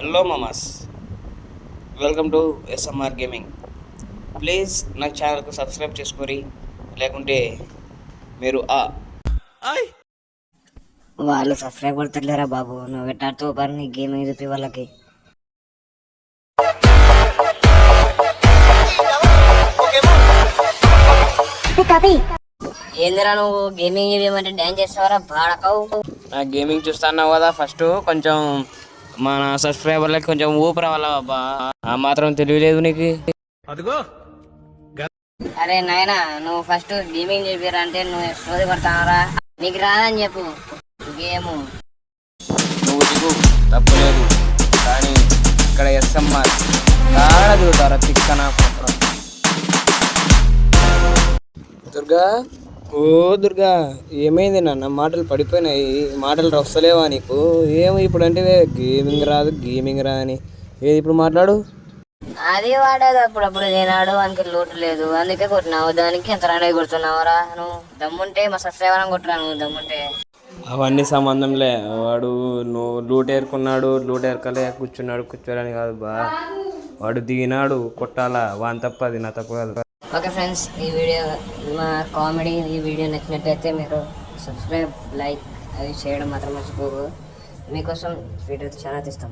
Hello మామాస్, welcome to SMR gaming. Please నా ఛానల్కు సబ్స్క్రైబ్ చేసుకోరి, లేకుంటే మీరు వాళ్ళు సబ్స్క్రైబ్ కొడతలేరా బాబు? నువ్వు ఎట్టాడుతూ పని నీ గేమింగ్ చూపి వాళ్ళకి. ఏందిరా నువ్వు గేమింగ్ ఇవ్వమంటే డ్యాన్స్ చేస్తావరా బాడకవు? నా గేమింగ్ చూస్తున్నావు కదా, ఫస్ట్ కొంచెం మన సబ్స్క్రైబర్లకి కొంచెం ఊపు రావాలా బాబా. ఆ మాత్రం తెలియలేదు నీకు? అదిగో అరే నాయనా, నువ్వు ఫస్ట్ గేమింగ్ చెప్పారా అంటే నువ్వు స్టోరీ పడతావరా? నీకు రాదని చెప్పు గేము. నువ్వు దిగు, తప్పులేదు, కానీ ఇక్కడ ఎస్ఎంఆర్ కాడ దిగుతారా తిక్కన. దుర్గా, ఓ దుర్గా, ఏమైంది నాన్న? మాటలు పడిపోయినాయి, మాటలు వస్తలేవా నీకు? ఏమి ఇప్పుడు అంటే గేమింగ్ రాదు అని ఏది ఇప్పుడు మాట్లాడు. అది వాడేది అప్పుడప్పుడు తినాడు, అందుకే లోటు లేదు, అందుకే కొట్టినావు. దానికి ఎంత రానే కొడుతున్నావురా? నువ్వు దమ్ముంటే మా సబ్స్క్రైబర్ కొట్టురా, నువ్వు దమ్ముంటే. అవన్నీ సంబంధంలే. వాడు నువ్వు లూట్ ఏరుకున్నాడు, లూట్ ఏరకలే కూర్చోని కాదు బా. వాడు దిగినాడు, కొట్టాలా, వాని తప్ప, అది నా తప్పు కాదు. ఓకే ఫ్రెండ్స్, ఈ వీడియో మా కామెడీ ఈ వీడియో నచ్చినట్టయితే మీరు సబ్స్క్రైబ్, లైక్ అవి చేయడం మాత్రం మర్చిపోకు. మీకోసం వీడియో చాలా తీస్తాం.